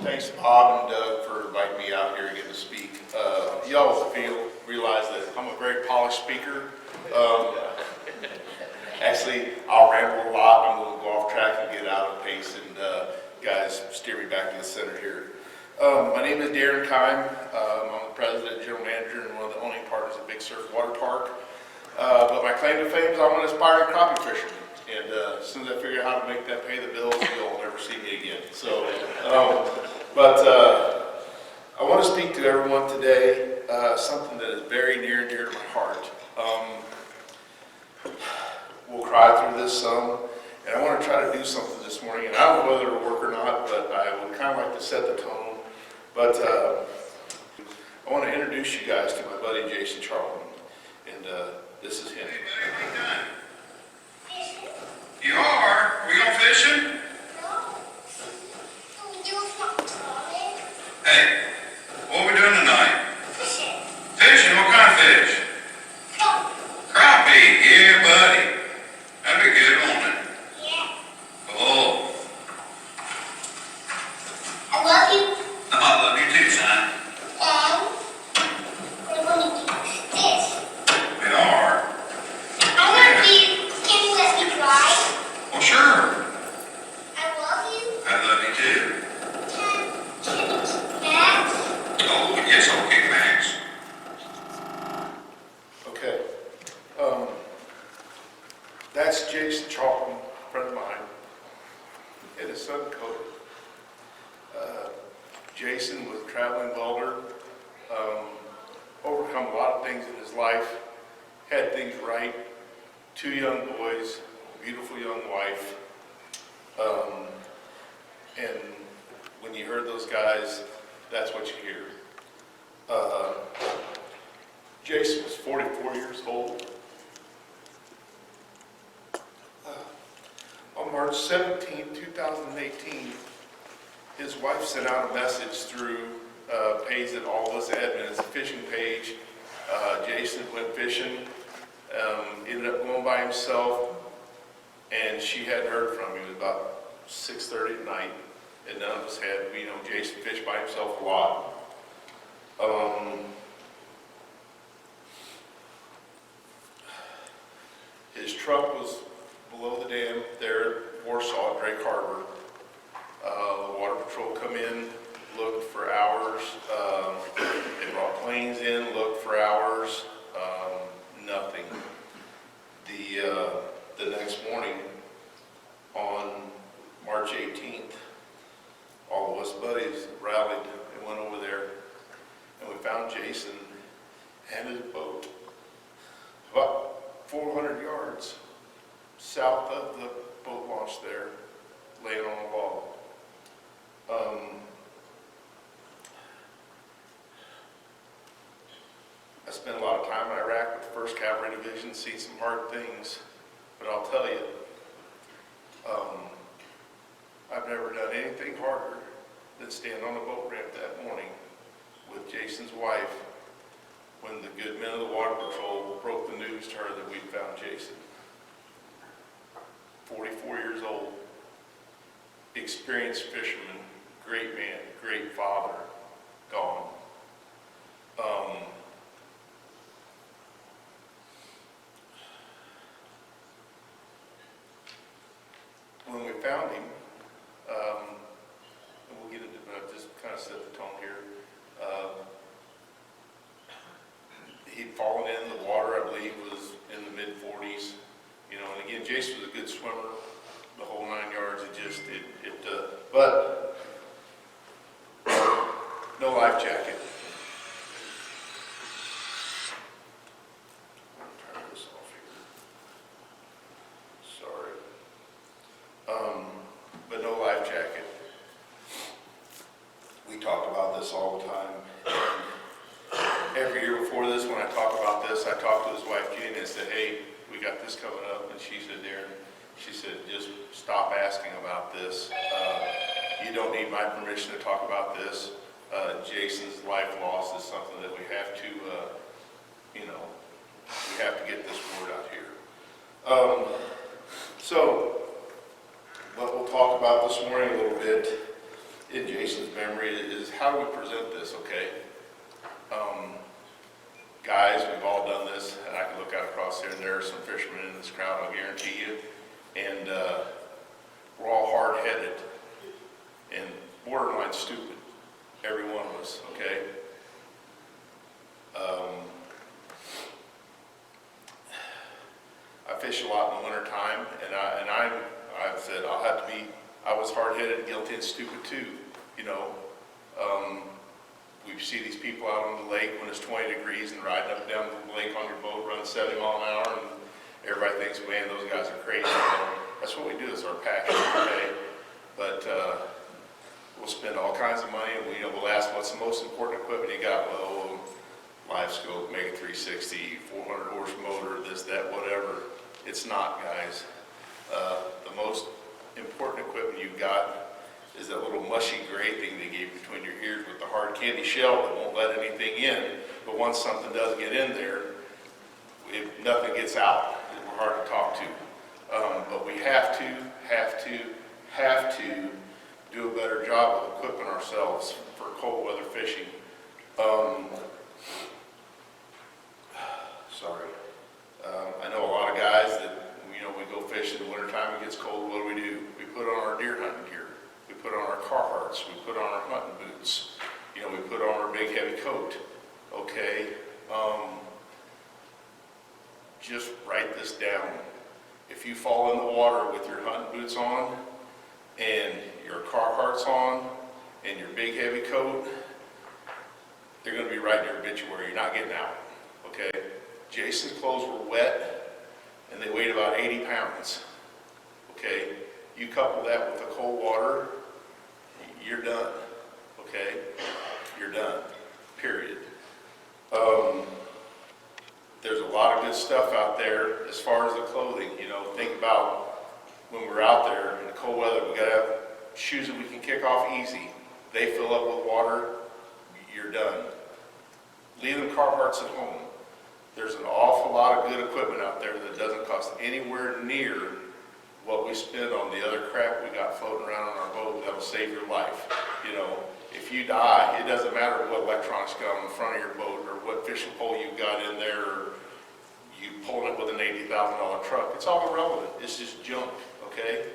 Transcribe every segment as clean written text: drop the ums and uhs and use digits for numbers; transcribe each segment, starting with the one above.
Thanks Bob and Doug for inviting me out here again to speak. Y'all realize that I'm a very polished speaker. Actually, I'll ramble a lot. I'm going to go off track and get out of pace, and guys steer me back to the center here. My name is Darin Keim. I'm the president and general manager and one of the owning partners at Big Surf Water Park. But my claim to fame is I'm an aspiring crappie fisherman. And as soon as I figure out how to make that pay the bills, you'll never see me again. So, I want to speak to everyone today, something that is very near and dear to my heart. We'll cry through this some, and I want to try to do something this morning, and I don't know whether it'll work or not, but I would kind of like to set the tone. But I want to introduce you guys to my buddy Jason Charlton, and this is him. You are? We going fishing? Hey, what are we doing tonight? Fishing? What kind of fish? Crappie. Yeah, buddy. That'd be good, won't it? Yeah. Oh. I love you. I love you too, son. And we're going to do this. We are? I love you. Can you let me drive? Well, sure. I love you. I love you too. Can you keep Max? Oh, yes, okay, Max. Okay. That's Jason Charlton, a friend of mine, and his son Cody. Jason was a traveling welder, overcome a lot of things in his life, had things right, 2 young boys, a beautiful young wife, and when you heard those guys, that's what you hear. Jason was 44 years old. On March 17, 2018, his wife sent out a message through a page that all of us admin, it's a fishing page. Jason went fishing, ended up going by himself, and she hadn't heard from him. It was about 6:30 at night, and none of us had. Jason fished by himself a lot. His truck was below the dam there at Warsaw at Drake Harbor. The Water Patrol come in, looked for hours. They brought planes in, looked for hours. Nothing. The next morning, on March 18th, all of us buddies rallied and went over there, and we found Jason and his boat about 400 yards south of the boat launch there, laying on a log. I spent a lot of time in Iraq with the 1st Cavalry Division, seen some hard things, but I'll tell you, I've never done anything harder than stand on the boat ramp that morning with Jason's wife when the good men of the Water Patrol broke the news to her that we'd found Jason. 44 years old, experienced fisherman, great man, great father, gone. When we found him, and we'll get into that, just kind of set the tone here. He'd fallen in the water, I believe, was in the mid-40s. And again, Jason was a good swimmer, the whole 9 yards. But no life jacket. Turn this off here. Sorry. But no life jacket. We talked about this all the time. Every year before this, when I talk about this, I talk to his wife, Jeannie, and said, hey, we got this coming up. And she said, Darin, she said, just stop asking about this. You don't need my permission to talk about this. Jason's life loss is something that we have to, we have to get this word out here. So, what we'll talk about this morning a little bit in Jason's memory is how do we present this, okay? Guys, we've all done this, and I can look out across there, and there are some fishermen in this crowd, I'll guarantee you. And we're all hard-headed and borderline stupid, every one of us, okay? I fish a lot in the winter time, and I've said I was hard-headed, guilty, and stupid too, you know. We see these people out on the lake when it's 20 degrees and riding up and down the lake on your boat running 70 mile an hour, and everybody thinks, man, those guys are crazy. You know? That's what we do, it's our passion, okay? But we'll spend all kinds of money, and we'll ask, what's the most important equipment you got? Well, live scope, Mega 360, 400 horse motor, this, that, whatever. It's not, guys. The most important equipment you've got is that little mushy gray thing they gave between your ears with the hard candy shell that won't let anything in. But once something does get in there, nothing gets out. We're hard to talk to. But we have to do a better job of equipping ourselves for cold weather fishing. Sorry. I know a lot of guys that, we go fish in the wintertime, it gets cold, what do? We put on our deer hunting gear. We put on our Carhartts. We put on our hunting boots. We put on our big heavy coat. Okay? Just write this down. If you fall in the water with your hunting boots on and your Carhartts on and your big heavy coat, they're going to be right in your obituary. You're not getting out. Okay? Jason's clothes were wet and they weighed about 80 pounds. Okay? You couple that with the cold water, you're done. Okay? You're done. Period. There's a lot of good stuff out there as far as the clothing. Think about when we're out there in the cold weather, we gotta have shoes that we can kick off easy. They fill up with water, you're done. Leave them Carhartts at home. There's an awful lot of good equipment out there that doesn't cost anywhere near what we spend on the other crap we got floating around on our boat that'll save your life. If you die, it doesn't matter what electronics you got on the front of your boat or what fishing pole you got in there or you pulling it with an $80,000 truck. It's all irrelevant. It's just junk, okay?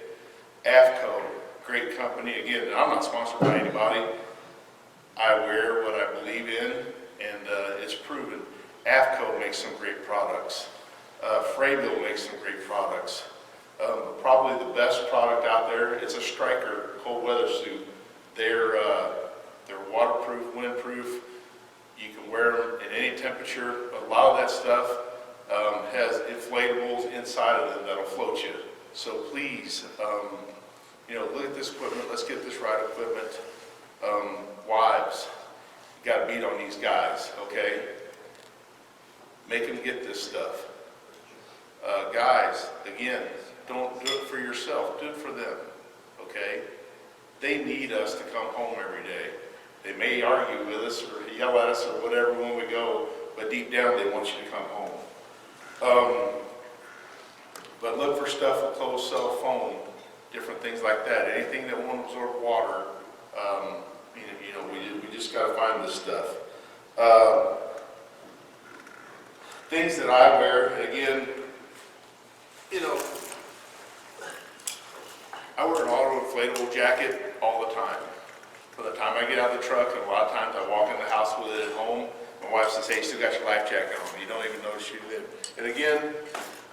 AVCO, great company. Again, I'm not sponsored by anybody. I wear what I believe in, and it's proven. AVCO makes some great products. Fraybill makes some great products. Probably the best product out there, it's a Striker cold weather suit. They're waterproof, windproof. You can wear them in any temperature. But a lot of that stuff has inflatables inside of them that'll float you. So please, look at this equipment. Let's get this right equipment. Wives, you got to beat on these guys, okay? Make them get this stuff. Guys, again, don't do it for yourself. Do it for them, okay? They need us to come home every day. They may argue with us or yell at us or whatever when we go, but deep down they want you to come home. But look for stuff with closed cell phone, different things like that. Anything that won't absorb water, we just got to find this stuff. Things that I wear, and again, I wear an auto inflatable jacket all the time. From the time I get out of the truck, and a lot of times I walk in the house with it at home, my wife says, hey, you still got your life jacket on. You don't even notice you did. And again,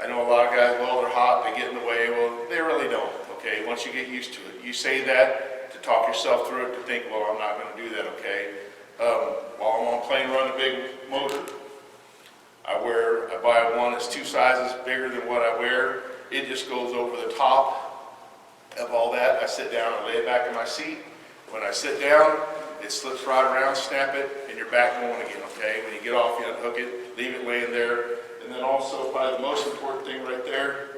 I know a lot of guys, well, they're hot, they get in the way. Well, they really don't, okay? Once you get used to it. You say that to talk yourself through it, to think, well, I'm not going to do that, okay? While I'm on plane running a big motor, I buy one that's 2 sizes bigger than what I wear. It just goes over the top of all that. I sit down and lay it back in my seat. When I sit down, it slips right around, snap it, and you're back going again, okay? When you get off, you unhook it, leave it laying there. And then also, probably the most important thing right there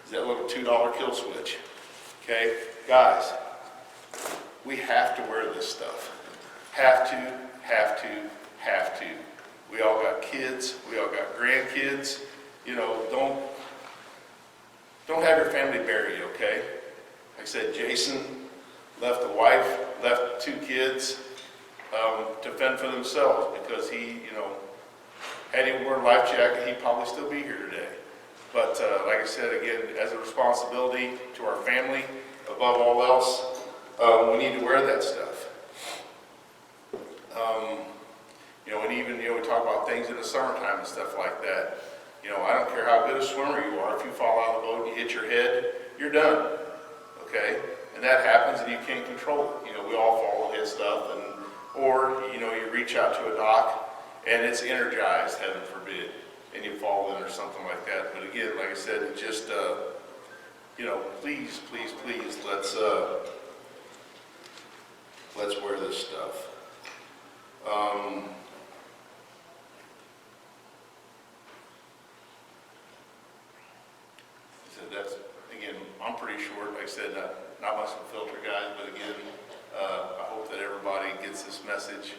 is that little $2 kill switch, okay? Guys, we have to wear this stuff. Have to. We all got kids, we all got grandkids. Don't have your family bury you, okay? Like I said, Jason left a wife, left 2 kids to fend for themselves because he, had he worn a life jacket, he'd probably still be here today. But like I said, again, as a responsibility to our family, above all else, we need to wear that stuff. And even, we talk about things in the summertime and stuff like that. I don't care how good a swimmer you are, if you fall out of the boat and you hit your head, you're done, okay? And that happens and you can't control it. We all fall and hit stuff, or you reach out to a dock and it's energized, heaven forbid, and you fall in or something like that. But again, like I said, it just, please, please, please, let's wear this stuff. So that's, again, I'm pretty short. Like I said, not much of a filter, guys, but again, I hope that everybody gets this message.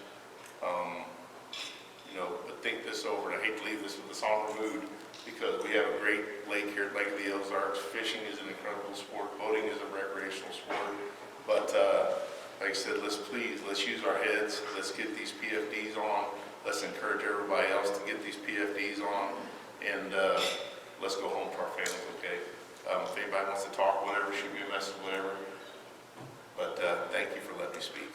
But think this over, and I hate to leave this with a somber mood because we have a great lake here at Lake of the Ozarks. Fishing is an incredible sport. Boating is a recreational sport. But like I said, let's use our heads. Let's get these PFDs on. Let's encourage everybody else to get these PFDs on, and let's go home to our families, okay? If anybody wants to talk, whatever, shoot me a message, whatever. But thank you for letting me speak.